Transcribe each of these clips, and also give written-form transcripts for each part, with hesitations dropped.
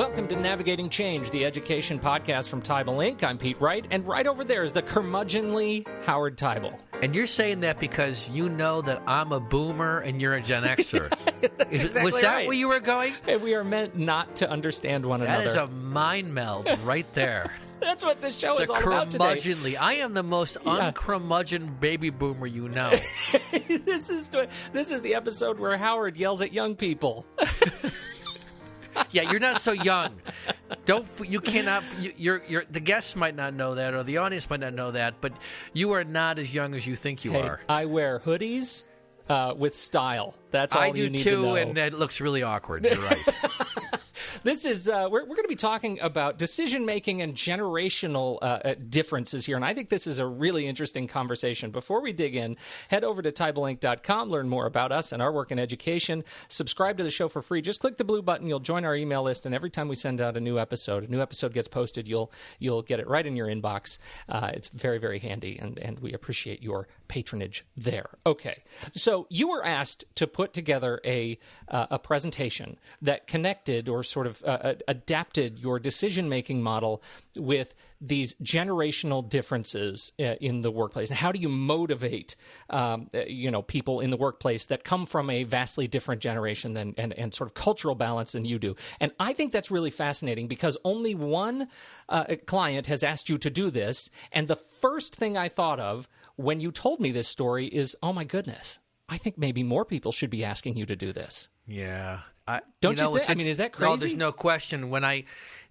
Welcome to Navigating Change, the education podcast from Teibel Inc. I'm Pete Wright, and right over there is the curmudgeonly Howard Teibel. And you're saying that because you know that I'm a boomer and you're a Gen Xer. Exactly was that right. where you were going? And we are meant not to understand one another. That is a mind meld right there. That's what this show is all about today. Curmudgeonly. I am the most uncurmudgeon baby boomer you know. This is the episode where Howard yells at young people. Yeah, you're not so young. The guests might not know that, or the audience might not know that, but you are not as young as you think you are. I wear hoodies with style. That's all you need to know. I do too, and it looks really awkward. You're right. This is we're going to be talking about decision making and generational differences here, and I think this is a really interesting conversation. Before we dig in, head over to TeibelInc.com, learn more about us and our work in education. Subscribe to the show for free. Just click the blue button. You'll join our email list, and every time we send out a new episode gets posted. You'll get it right in your inbox. It's very, very handy, and we appreciate your patronage there. Okay, so you were asked to put together a presentation that connected or sort of adapted your decision-making model with these generational differences in the workplace. And how do you motivate, people in the workplace that come from a vastly different generation and sort of cultural balance than you do? And I think that's really fascinating because only one client has asked you to do this. And the first thing I thought of when you told me this story is, oh my goodness, I think maybe more people should be asking you to do this. Yeah. Don't you think? I mean, is that crazy? No, there's no question.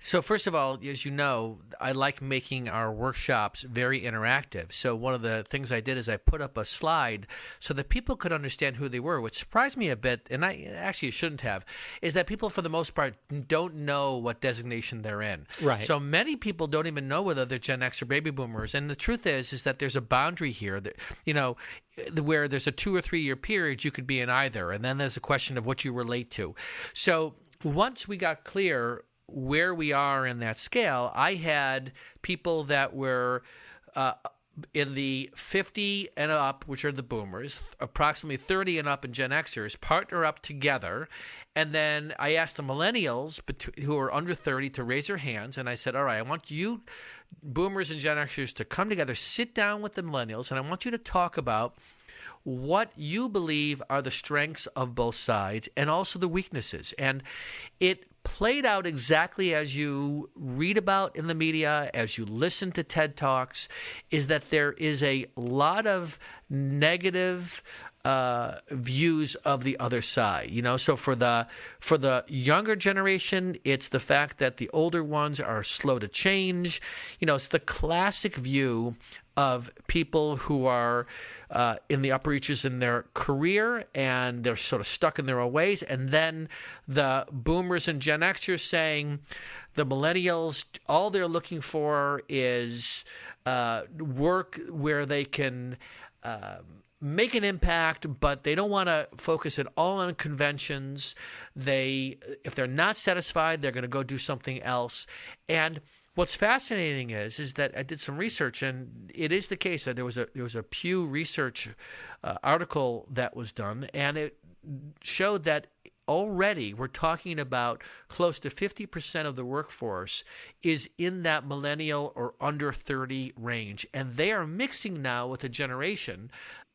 So first of all, as you know, I like making our workshops very interactive. So one of the things I did is I put up a slide so that people could understand who they were, which surprised me a bit, and I actually shouldn't have, is that people, for the most part, don't know what designation they're in. Right. So many people don't even know whether they're Gen X or baby boomers. And the truth is that there's a boundary here that, where there's a 2 or 3 year period you could be in either. And then there's a question of what you relate to. So once we got clear where we are in that scale, I had people that were in the 50 and up, which are the boomers, approximately 30 and up in Gen Xers, partner up together. And then I asked the millennials who are under 30 to raise their hands. And I said, all right, I want you boomers and Gen Xers to come together, sit down with the millennials, and I want you to talk about what you believe are the strengths of both sides and also the weaknesses. And it played out exactly as you read about in the media, as you listen to TED Talks, is that there is a lot of negative views of the other side. So for the younger generation, it's the fact that the older ones are slow to change. It's the classic view of people who are in the upper reaches in their career, and they're sort of stuck in their own ways. And then the boomers and Gen Xers saying the millennials, all they're looking for is work where they can make an impact, but they don't want to focus at all on conventions. If they're not satisfied, they're going to go do something else. And what's fascinating is that I did some research, and it is the case that there was a Pew Research article that was done, and it showed that already we're talking about close to 50% of the workforce is in that millennial or under 30 range, and they are mixing now with a generation.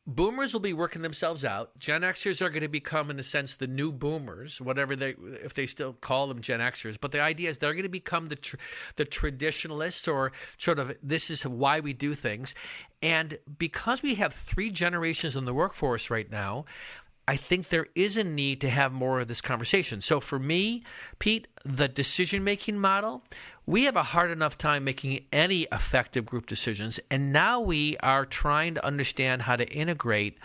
Boomers will be working themselves out. Gen Xers are going to become, in a sense, the new boomers, if they still call them Gen Xers. But the idea is they're going to become the traditionalists, or sort of this is why we do things. And because we have 3 generations in the workforce right now, I think there is a need to have more of this conversation. So for me, Pete, the decision-making model, we have a hard enough time making any effective group decisions, and now we are trying to understand how to integrate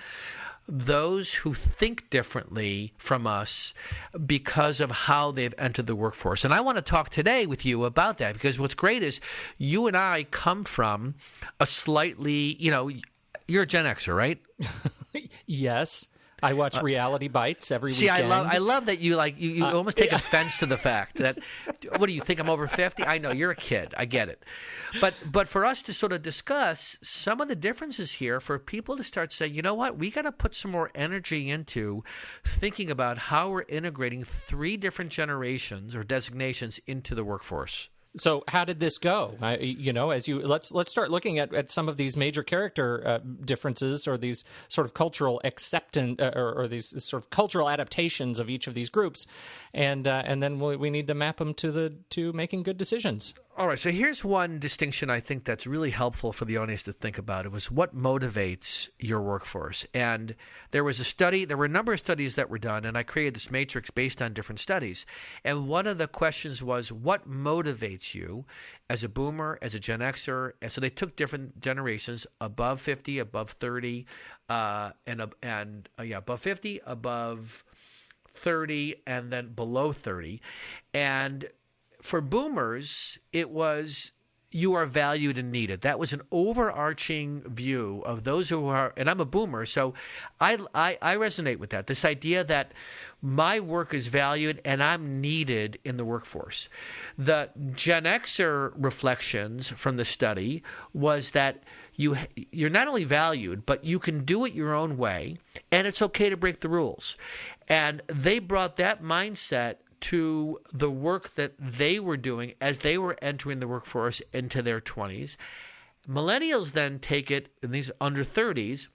those who think differently from us because of how they've entered the workforce. And I want to talk today with you about that, because what's great is you and I come from a slightly, you're a Gen Xer, right? Yes. I watch Reality Bites every See, weekend. I love that you almost take offense to the fact that, what do you think, I'm over 50? I know, you're a kid. I get it. But for us to sort of discuss some of the differences here, for people to start saying, you know what, we got to put some more energy into thinking about how we're integrating 3 different generations or designations into the workforce. So how did this go? Let's start looking at some of these major character differences, or these sort of cultural acceptance, or these sort of cultural adaptations of each of these groups, and then we need to map them to making good decisions. All right, so here's one distinction I think that's really helpful for the audience to think about. It was what motivates your workforce. And there were a number of studies that were done, and I created this matrix based on different studies. And one of the questions was, what motivates you as a boomer, as a Gen Xer? And so they took different generations, above 50, above 30, above 50, above 30, and then below 30. And for boomers, it was, you are valued and needed. That was an overarching view of those who are, and I'm a boomer, so I resonate with that. This idea that my work is valued and I'm needed in the workforce. The Gen Xer reflections from the study was that you're not only valued, but you can do it your own way, and it's okay to break the rules. And they brought that mindset to the work that they were doing as they were entering the workforce into their 20s. Millennials then take it, in these under 30s,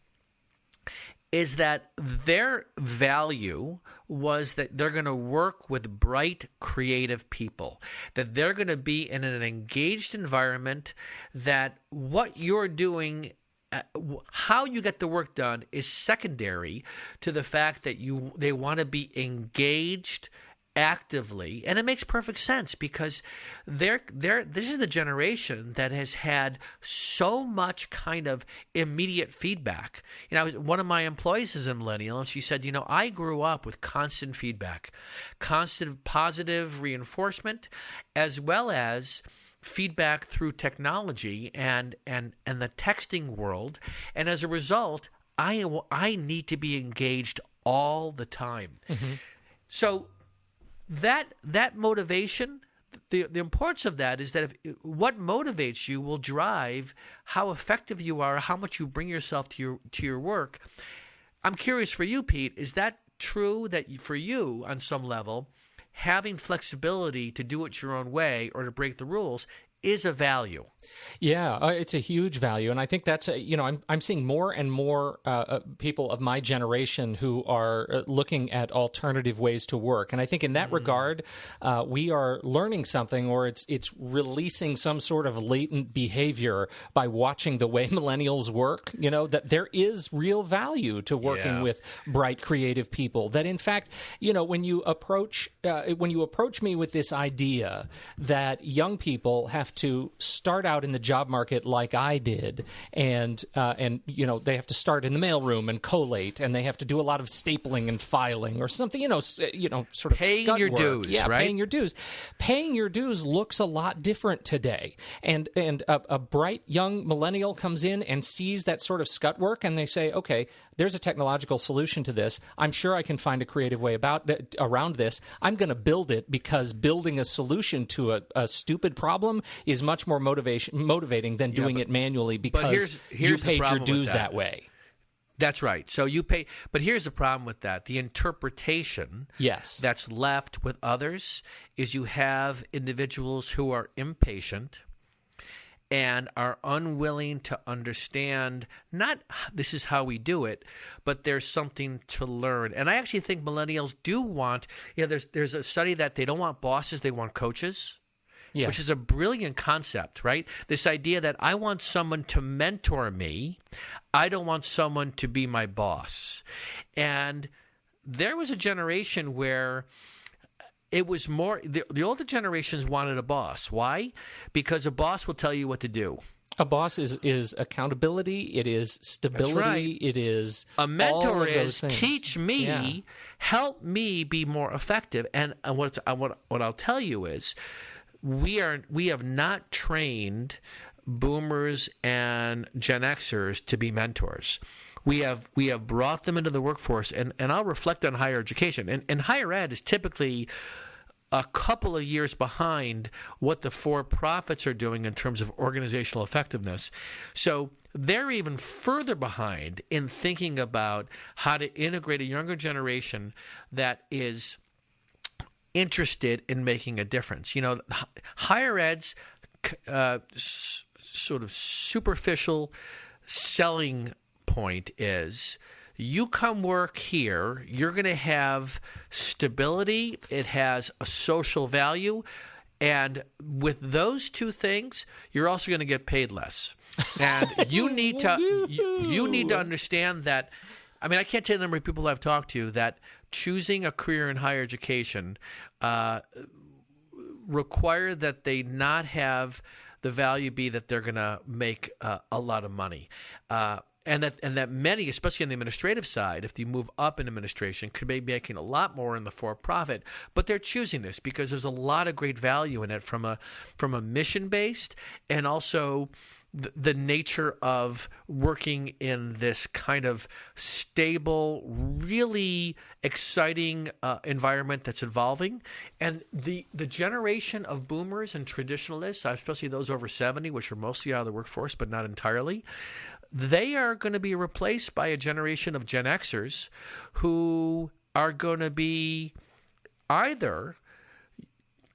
is that their value was that they're going to work with bright, creative people, that they're going to be in an engaged environment, that what you're doing, how you get the work done, is secondary to the fact that they want to be engaged actively. And it makes perfect sense, because this is the generation that has had so much kind of immediate feedback. One of my employees is a millennial, and she said, I grew up with constant feedback, constant positive reinforcement, as well as feedback through technology and the texting world. And as a result, I need to be engaged all the time. Mm-hmm. So that motivation, the importance of that is that what motivates you will drive how effective you are, how much you bring yourself to your work. I'm curious for you, Pete, is that true that for you, on some level, having flexibility to do it your own way or to break the rules is a value? Yeah, it's a huge value, and I think that's I'm seeing more and more people of my generation who are looking at alternative ways to work, and I think in that regard, we are learning something, or it's releasing some sort of latent behavior by watching the way millennials work. That there is real value to working with bright, creative people. That in fact, when you approach me with this idea that young people have to start out in the job market like I did, and they have to start in the mailroom and collate, and they have to do a lot of stapling and filing or something, sort of paying your work. dues, yeah, right? Paying your dues. Paying your dues looks a lot different today, and a bright young millennial comes in and sees that sort of scut work, and they say, okay, there's a technological solution to this. I'm sure I can find a creative way around this. I'm going to build it, because building a solution to a stupid problem is much more motivating than doing it manually, because you paid your dues that way. That's right. So you pay, but here's the problem with that. The interpretation that's left with others is you have individuals who are impatient and are unwilling to understand, not this is how we do it, but there's something to learn. And I actually think millennials do want, there's a study that they don't want bosses, they want coaches. Yeah. Which is a brilliant concept, right? This idea that I want someone to mentor me. I don't want someone to be my boss. And there was a generation where it was more, the older generations wanted a boss. Why? Because a boss will tell you what to do. A boss is accountability. It is stability. That's right. It is a mentor all of those is things. Teach me, help me be more effective. And what I'll tell you is, we have not trained boomers and Gen Xers to be mentors. We have brought them into the workforce, and I'll reflect on higher education. And higher ed is typically a couple of years behind what the for-profits are doing in terms of organizational effectiveness. So they're even further behind in thinking about how to integrate a younger generation that is interested in making a difference. Higher ed's sort of superficial selling point is, you come work here, you're going to have stability, it has a social value, and with those two things, you're also going to get paid less. And you need to understand that. I mean, I can't tell you the number of people I've talked to that choosing a career in higher education require that they not have the value be that they're going to make a lot of money. And that many, especially on the administrative side, if you move up in administration, could be making a lot more in the for-profit. But they're choosing this because there's a lot of great value in it from a mission-based, and also the nature of working in this kind of stable, really exciting environment that's evolving. And the generation of boomers and traditionalists, especially those over 70, which are mostly out of the workforce but not entirely, they are going to be replaced by a generation of Gen-Xers who are going to be either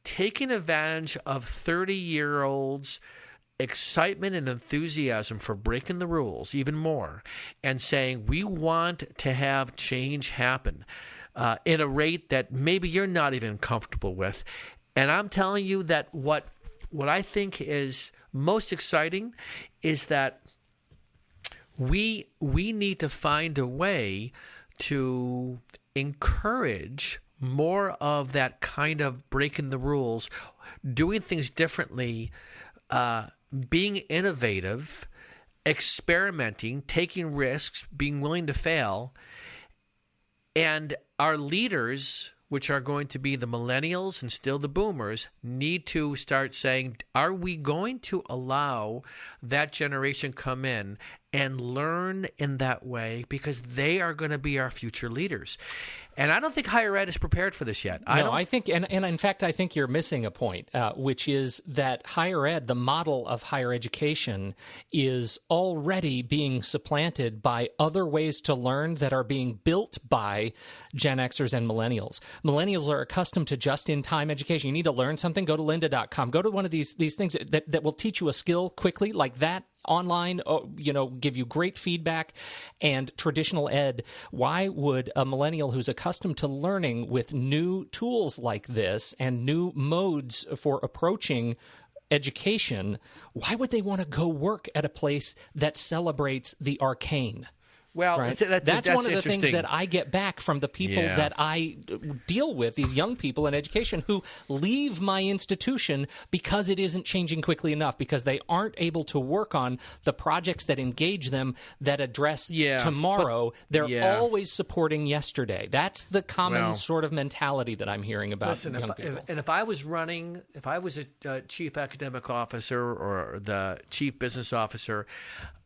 taking advantage of 30-year-olds' excitement and enthusiasm for breaking the rules even more, and saying, we want to have change happen in a rate that maybe you're not even comfortable with. And I'm telling you that what I think is most exciting is that we need to find a way to encourage more of that kind of breaking the rules, doing things differently, being innovative, experimenting, taking risks, being willing to fail. And our leaders, which are going to be the millennials and still the boomers, need to start saying, are we going to allow that generation come in and learn in that way, because they are going to be our future leaders. And I don't think higher ed is prepared for this yet. I think, and in fact, I think you're missing a point, which is that higher ed, the model of higher education, is already being supplanted by other ways to learn that are being built by Gen Xers and Millennials. Millennials are accustomed to just-in-time education. You need to learn something, go to lynda.com. Go to one of these things that will teach you a skill quickly, like that. Online, give you great feedback. And traditional ed, why would a millennial who's accustomed to learning with new tools like this and new modes for approaching education, why would they want to go work at a place that celebrates the arcane? Well, right? That's one of the things that I get back from the people that I deal with, these young people in education who leave my institution because it isn't changing quickly enough, because they aren't able to work on the projects that engage them, that address tomorrow. They're always supporting yesterday. That's the common sort of mentality that I'm hearing about young people. If I was a chief academic officer or the chief business officer,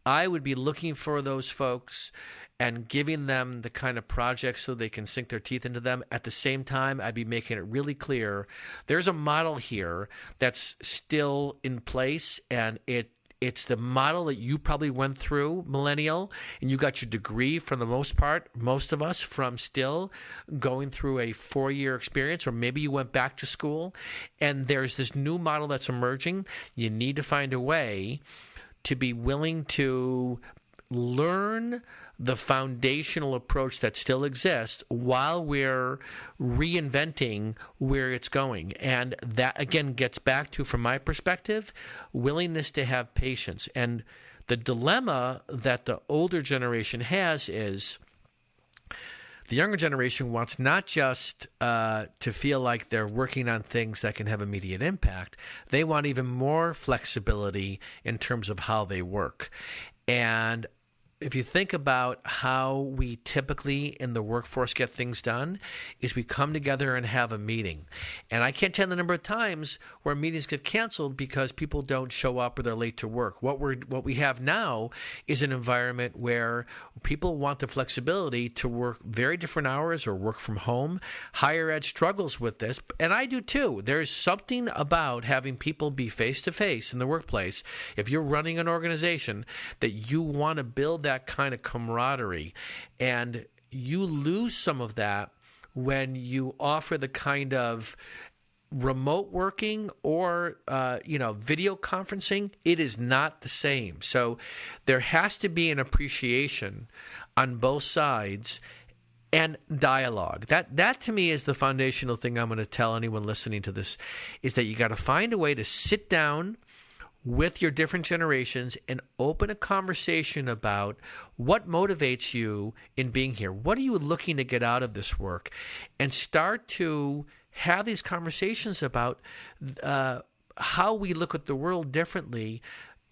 I would be looking for those folks and giving them the kind of projects so they can sink their teeth into them. At the same time, I'd be making it really clear there's a model here that's still in place, and it's the model that you probably went through, millennial, and you got your degree for the most part, most of us, from still going through a 4-year experience, or maybe you went back to school, and there's this new model that's emerging. You need to find a way to be willing to learn the foundational approach that still exists while we're reinventing where it's going. And that, again, gets back to, from my perspective, willingness to have patience. And the dilemma that the older generation has is the younger generation wants not just to feel like they're working on things that can have immediate impact. They want even more flexibility in terms of how they work. And if you think about how we typically in the workforce get things done, is we come together and have a meeting. And I can't tell the number of times where meetings get canceled because people don't show up or they're late to work. What we have now is an environment where people want the flexibility to work very different hours or work from home. Higher ed struggles with this, and I do too. There's something about having people be face-to-face in the workplace. If you're running an organization, that you want to build that kind of camaraderie, and you lose some of that when you offer the kind of remote working or video conferencing. It is not the same. So there has to be an appreciation on both sides and dialogue. That to me is the foundational thing I'm going to tell anyone listening to this, is that you got to find a way to sit down with your different generations and open a conversation about what motivates you in being here. What are you looking to get out of this work? And start to have these conversations about how we look at the world differently.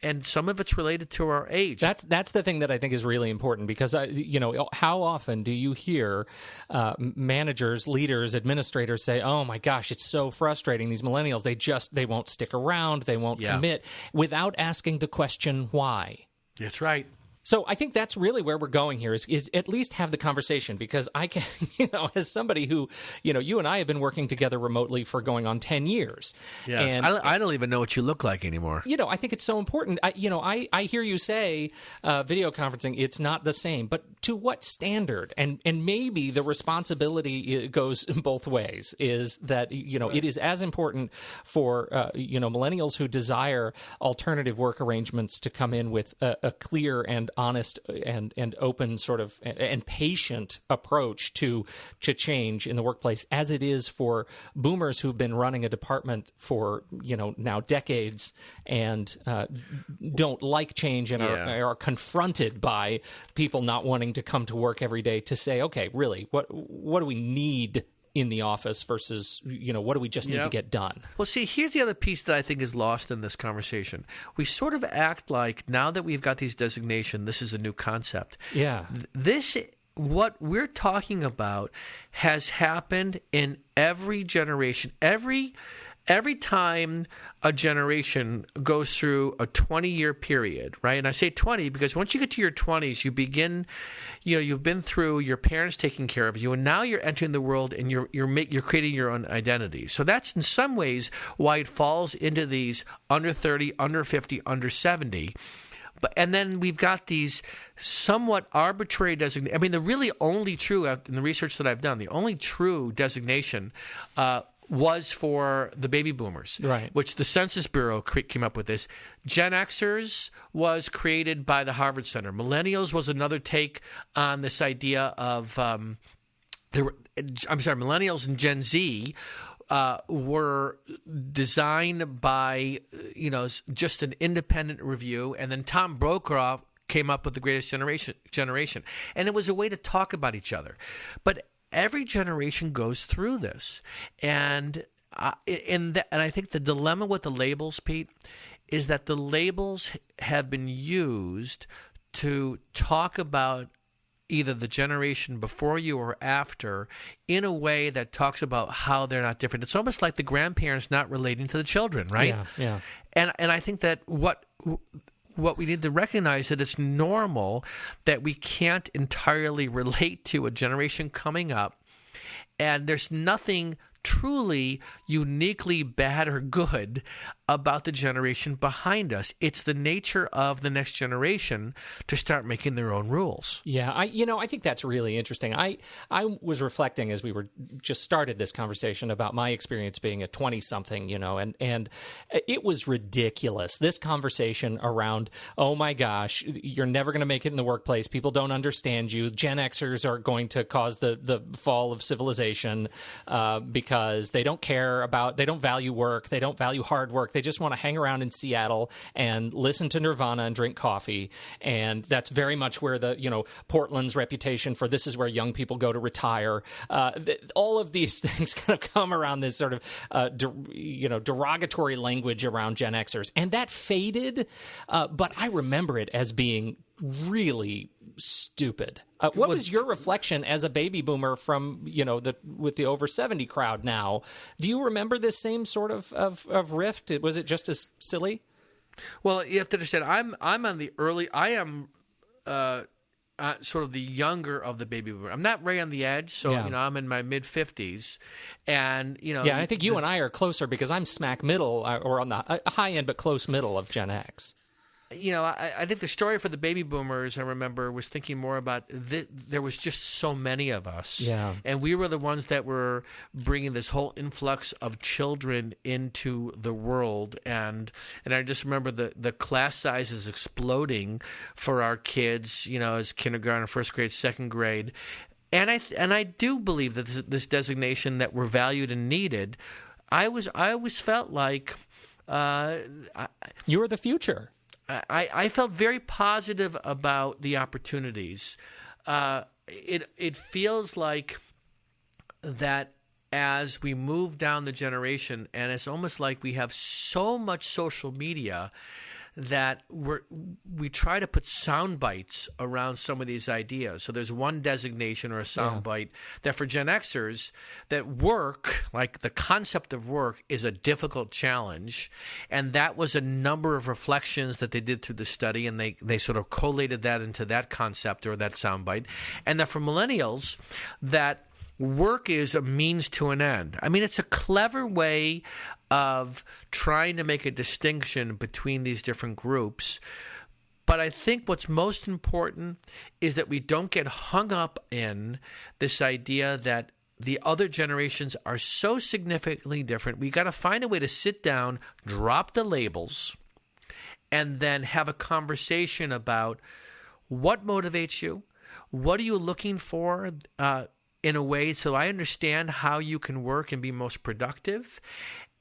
And some of it's related to our age. That's the thing that I think is really important, because how often do you hear managers, leaders, administrators say, "Oh my gosh, it's so frustrating. These millennials, they won't stick around, they won't commit," without asking the question why. That's right. So I think that's really where we're going here, is at least have the conversation, because I can, as somebody who, you and I have been working together remotely for going on 10 years. Yes. And I don't even know what you look like anymore. I think it's so important. I hear you say video conferencing, it's not the same, but to what standard? And maybe the responsibility goes both ways, is that, it is as important for, millennials who desire alternative work arrangements to come in with a clear and honest and open sort of and patient approach to change in the workplace, as it is for boomers who've been running a department for now decades and don't like change and are confronted by people not wanting to come to work every day to say, okay, really, what do we need in the office versus, what do we just need to get done? Well, see, here's the other piece that I think is lost in this conversation. We sort of act like now that we've got these designations, this is a new concept. Yeah. What we're talking about has happened in every generation. Every time a generation goes through a 20-year period, right? And I say 20 because once you get to your 20s, you begin, you've been through your parents taking care of you, and now you're entering the world and you're creating your own identity. So that's in some ways why it falls into these under 30, under 50, under 70. And then we've got these somewhat arbitrary designations. I mean, the really only true, in the research that I've done, the only true designation was for the baby boomers, right? Which the Census Bureau came up with this. Gen-Xers was created by the Harvard Center. Millennials was another take on this idea of Millennials and Gen Z were designed by just an independent review, and then Tom Brokaw came up with the Greatest Generation, and it was a way to talk about each other, but every generation goes through this, and I think the dilemma with the labels, Pete, is that the labels have been used to talk about either the generation before you or after in a way that talks about how they're not different. It's almost like the grandparents not relating to the children, right? Yeah. And I think that what we need to recognize that it's normal that we can't entirely relate to a generation coming up, and there's nothing truly uniquely bad or good about the generation behind us. It's the nature of the next generation to start making their own rules. Yeah, I think that's really interesting. I was reflecting as we were just started this conversation about my experience being a 20-something, and it was ridiculous. This conversation around, oh my gosh, you're never going to make it in the workplace. People don't understand you. Gen-Xers are going to cause the fall of civilization because they don't they don't value work. They don't value hard work. They just want to hang around in Seattle and listen to Nirvana and drink coffee. And that's very much where Portland's reputation for this is where young people go to retire. All of these things kind of come around this sort of, derogatory language around Gen Xers. And that faded, but I remember it as being really stupid. What was your reflection as a baby boomer from, with the over 70 crowd now? Do you remember this same sort of rift? Was it just as silly? Well, you have to understand, I'm on the early. I am sort of the younger of the baby boomer. I'm not right on the edge, so I'm in my mid 50s, and I think you and I are closer because I'm smack middle or on the high end, but close middle of Gen X. I think the story for the baby boomers, I remember, was thinking more about there was just so many of us. Yeah. And we were the ones that were bringing this whole influx of children into the world. And I just remember the class sizes exploding for our kids, as kindergarten, first grade, second grade. And I do believe that this designation that we're valued and needed, I always felt like you were the future. I felt very positive about the opportunities. It feels like that as we move down the generation, and it's almost like we have so much social media that we try to put sound bites around some of these ideas. So there's one designation or a sound bite that for Gen Xers, that work, like the concept of work, is a difficult challenge. And that was a number of reflections that they did through the study, and they sort of collated that into that concept or that sound bite. And that for millennials, that work is a means to an end. I mean, it's a clever way of trying to make a distinction between these different groups. But I think what's most important is that we don't get hung up in this idea that the other generations are so significantly different. We got to find a way to sit down, drop the labels, and then have a conversation about what motivates you, what are you looking for in a way so I understand how you can work and be most productive.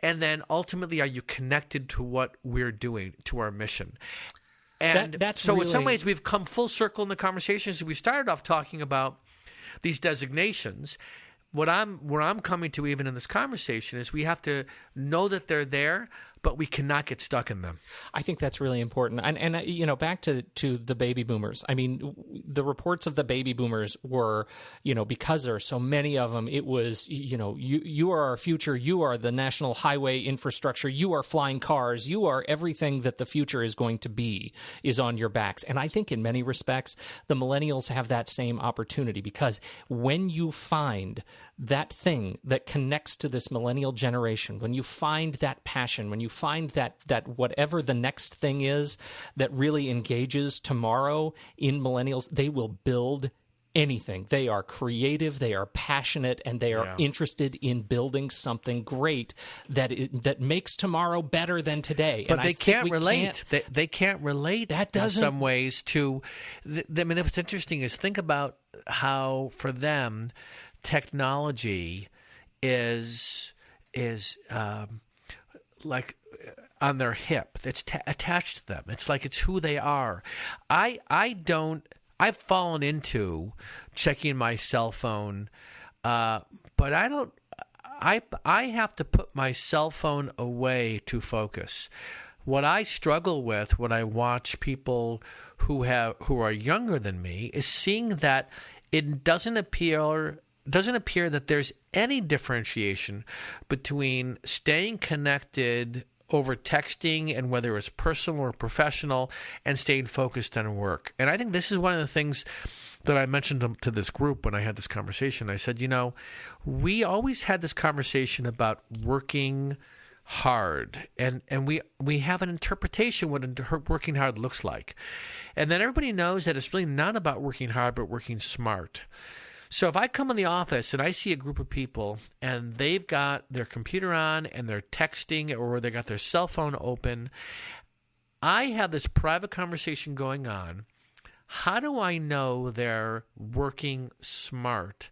And then ultimately, are you connected to what we're doing, to our mission? And that's so really... in some ways, we've come full circle in the conversations. We started off talking about these designations. Where I'm coming to even in this conversation is we have to know that they're there, but we cannot get stuck in them. I think that's really important. And back to the baby boomers. I mean, the reports of the baby boomers were, because there are so many of them, it was, you are our future. You are the national highway infrastructure. You are flying cars. You are everything that the future is going to be is on your backs. And I think in many respects, the millennials have that same opportunity, because when you find that thing that connects to this millennial generation, when you find that passion, when you find that whatever the next thing is that really engages tomorrow in millennials, they will build anything. They are creative, they are passionate, and they are interested in building something great that makes tomorrow better than today. But they can't relate. They can't relate that doesn't... in some ways to... I mean, what's interesting is think about how, for them, technology is like on their hip. It's attached to them. It's like it's who they are. I've fallen into checking my cell phone, but I don't. I have to put my cell phone away to focus. What I struggle with when I watch people who are younger than me is seeing that it doesn't appear that there's any differentiation between staying connected over texting and whether it's personal or professional and staying focused on work. And I think this is one of the things that I mentioned to this group when I had this conversation. I said, we always had this conversation about working hard, and we have an interpretation what working hard looks like. And then everybody knows that it's really not about working hard, but working smart. So if I come in the office and I see a group of people and they've got their computer on and they're texting or they got their cell phone open, I have this private conversation going on. How do I know they're working smart?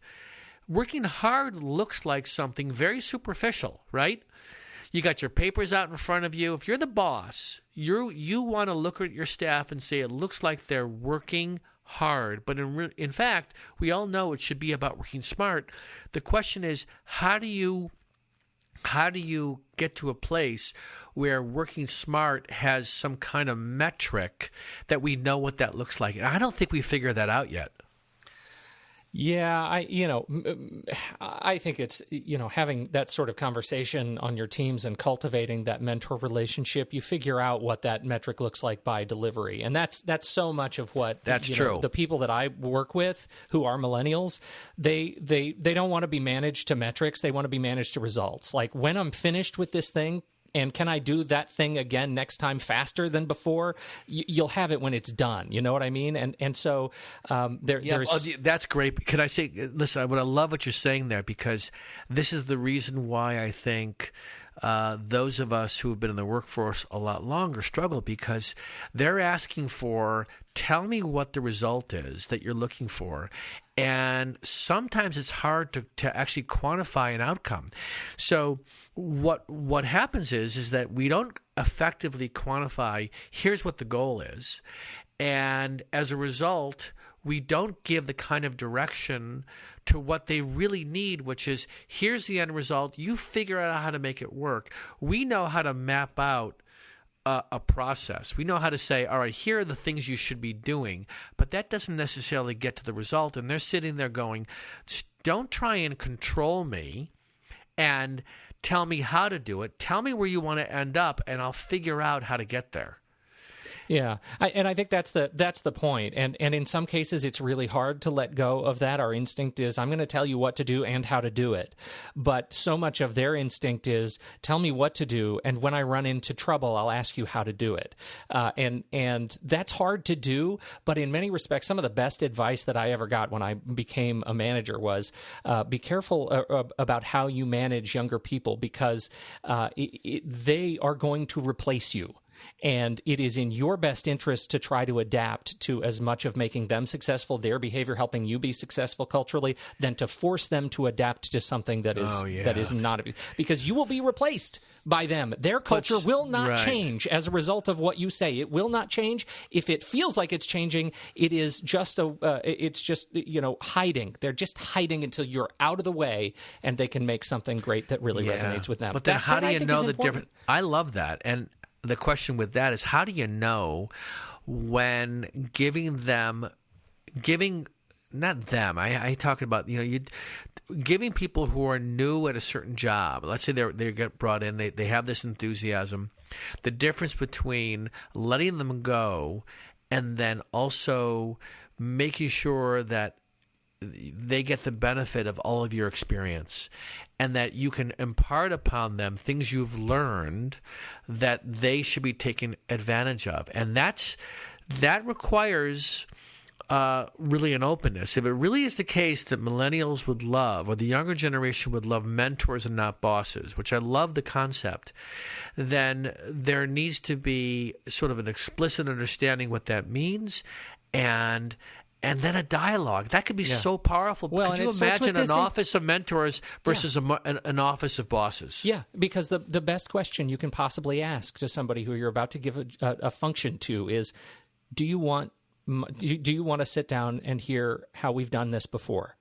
Working hard looks like something very superficial, right? You got your papers out in front of you. If you're the boss, you want to look at your staff and say it looks like they're working hard. But in fact, we all know it should be about working smart. The question is, how do you how do you get to a place where working smart has some kind of metric that we know what that looks like? And I don't think we figured that out yet. Yeah, I think it's, having that sort of conversation on your teams and cultivating that mentor relationship, you figure out what that metric looks like by delivery. And that's so much of what true. The people that I work with who are millennials, they don't want to be managed to metrics. They want to be managed to results. Like, when I'm finished with this thing, and can I do that thing again next time faster than before? You'll have it when it's done. You know what I mean? And so there's... That's great. Can I say, listen, I love what you're saying there, because this is the reason why I think those of us who have been in the workforce a lot longer struggle, because they're asking for, tell me what the result is that you're looking for. And sometimes it's hard to actually quantify an outcome. So what happens is that we don't effectively quantify, here's what the goal is. And as a result, we don't give the kind of direction to what they really need, which is, here's the end result. You figure out how to make it work. We know how to map out a process. We know how to say, all right, here are the things you should be doing, but that doesn't necessarily get to the result. And they're sitting there going, don't try and control me and tell me how to do it. Tell me where you want to end up, and I'll figure out how to get there. Yeah, I think that's the point. And in some cases, it's really hard to let go of that. Our instinct is, I'm going to tell you what to do and how to do it. But so much of their instinct is, tell me what to do, and when I run into trouble, I'll ask you how to do it. And that's hard to do. But in many respects, some of the best advice that I ever got when I became a manager was, be careful about how you manage younger people, because they are going to replace you. And it is in your best interest to try to adapt to as much of making them successful, their behavior helping you be successful culturally, than to force them to adapt to something that is not, because you will be replaced by them. Their culture will not change as a result of what you say. It will not change. If it feels like it's changing, it is just hiding. They're just hiding until you're out of the way, and they can make something great that really resonates with them. But then how do you know the difference? I love that. And the question with that is, how do you know when giving not them, I talk about, giving people who are new at a certain job, let's say they get brought in, they have this enthusiasm, the difference between letting them go and then also making sure that they get the benefit of all of your experience, and that you can impart upon them things you've learned that they should be taken advantage of. And that requires really an openness. If it really is the case that millennials would love, or the younger generation would love, mentors and not bosses, which I love the concept, then there needs to be sort of an explicit understanding what that means, and then a dialogue. That could be so powerful. Well, could you imagine an office of mentors versus an office of bosses? Yeah, because the best question you can possibly ask to somebody who you're about to give a function to is, do you want to sit down and hear how we've done this before?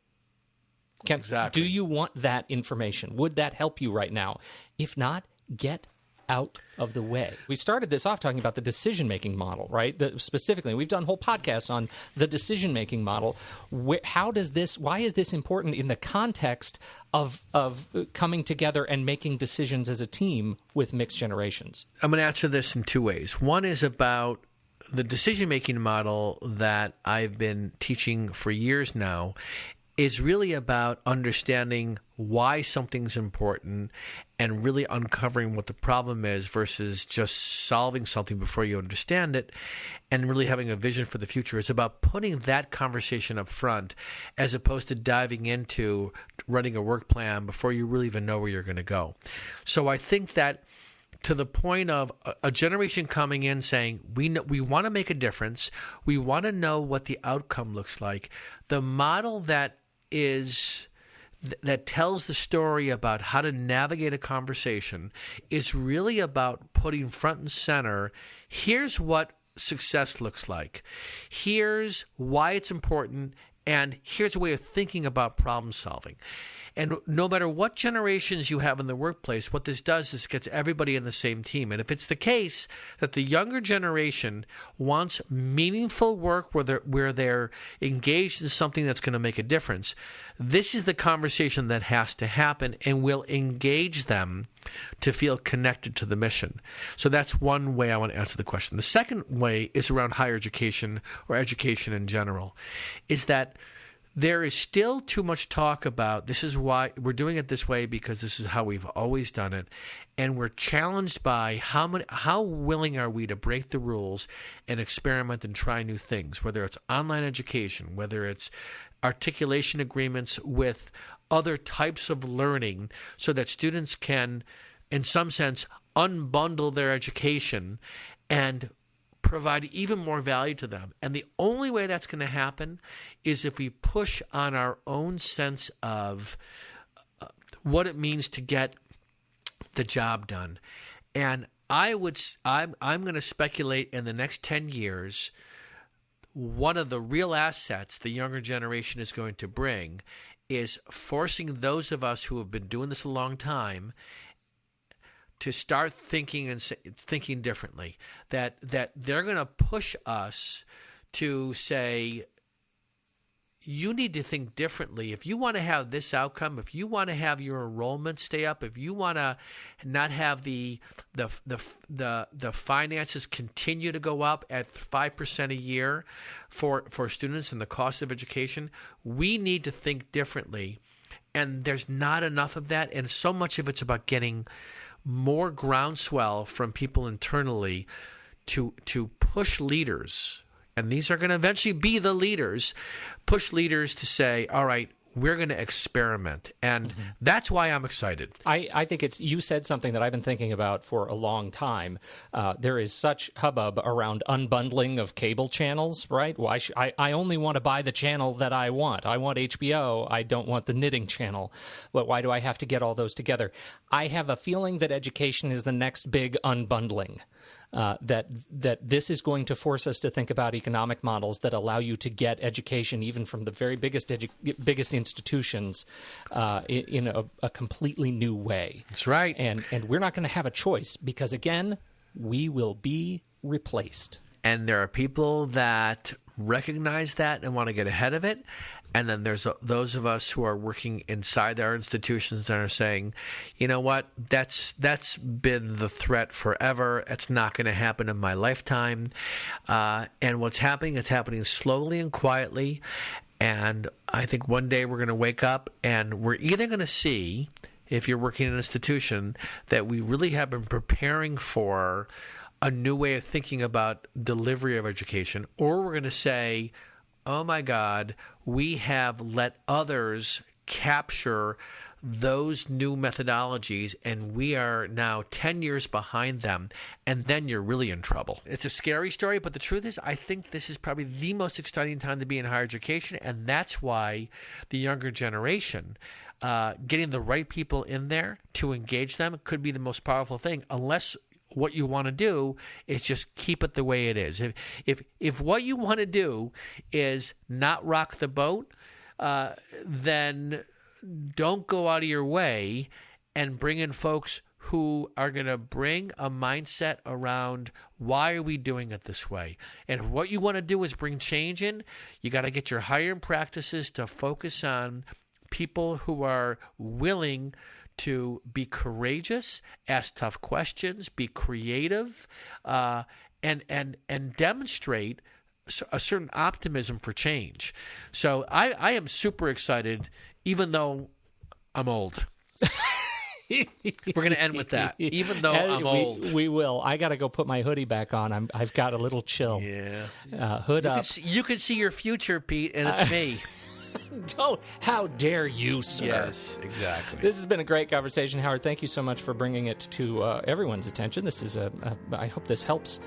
Exactly. Do you want that information? Would that help you right now? If not, get out of the way. We started this off talking about the decision-making model, right? Specifically, we've done whole podcasts on the decision-making model. Why is this important in the context of coming together and making decisions as a team with mixed generations? I'm going to answer this in two ways. One is about the decision-making model that I've been teaching for years now is really about understanding why something's important and really uncovering what the problem is versus just solving something before you understand it, and really having a vision for the future. It's about putting that conversation up front as opposed to diving into running a work plan before you really even know where you're going to go. So I think that to the point of a generation coming in saying, we want to make a difference, we want to know what the outcome looks like, the model that tells the story about how to navigate a conversation is really about putting front and center, here's what success looks like, here's why it's important, And here's a way of thinking about problem solving. And no matter what generations you have in the workplace, what this does is gets everybody in the same team. And if it's the case that the younger generation wants meaningful work where they're engaged in something that's going to make a difference, this is the conversation that has to happen and will engage them to feel connected to the mission. So that's one way I want to answer the question. The second way is around higher education or education in general, is that there is still too much talk about this is why we're doing it this way because this is how we've always done it. And we're challenged by how willing are we to break the rules and experiment and try new things, whether it's online education, whether it's articulation agreements with other types of learning so that students can, in some sense, unbundle their education and provide even more value to them. And the only way that's going to happen is if we push on our own sense of what it means to get the job done. And I'm going to speculate in the next 10 years, one of the real assets the younger generation is going to bring is forcing those of us who have been doing this a long time to start thinking differently, that they're going to push us to say, you need to think differently. If you want to have this outcome, if you want to have your enrollment stay up, if you want to not have the finances continue to go up at 5% a year for students and the cost of education, we need to think differently. And there's not enough of that, and so much of it's about getting more groundswell from people internally to push leaders, and these are going to eventually be the leaders, push leaders to say, all right, we're going to experiment. And that's why I'm excited. I think you said something that I've been thinking about for a long time. There is such hubbub around unbundling of cable channels, right? I only want to buy the channel that I want. I want HBO. I don't want the knitting channel. But why do I have to get all those together? I have a feeling that education is the next big unbundling. That this is going to force us to think about economic models that allow you to get education even from the very biggest institutions in a completely new way. That's right. And we're not going to have a choice because, again, we will be replaced. And there are people that recognize that and want to get ahead of it. And then there's those of us who are working inside our institutions and are saying, you know what, that's been the threat forever. It's not going to happen in my lifetime. And what's happening, it's happening slowly and quietly. And I think one day we're going to wake up and we're either going to see, if you're working in an institution, that we really have been preparing for a new way of thinking about delivery of education, or we're going to say, oh my God, we have let others capture those new methodologies and we are now 10 years behind them, and then you're really in trouble. It's a scary story, but the truth is I think this is probably the most exciting time to be in higher education, and that's why the younger generation, getting the right people in there to engage them could be the most powerful thing, unless what you want to do is just keep it the way it is. If what you want to do is not rock the boat, then don't go out of your way and bring in folks who are going to bring a mindset around why are we doing it this way. And if what you want to do is bring change in, you got to get your hiring practices to focus on people who are willing to be courageous, ask tough questions, be creative, and demonstrate a certain optimism for change. So I am super excited, even though I'm old. We're going to end with that. Even though I'm old. We will. I got to go put my hoodie back on. I've got a little chill. Yeah. Hood up. You can see your future, Pete, and it's me. How dare you, sir? Yes, exactly. This has been a great conversation, Howard. Thank you so much for bringing it to everyone's attention. This is I hope this helps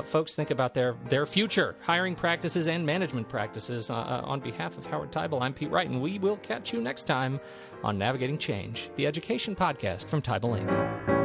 folks think about their future hiring practices and management practices. On behalf of Howard Teibel, I'm Pete Wright, and we will catch you next time on Navigating Change, the education podcast from Teibel Inc.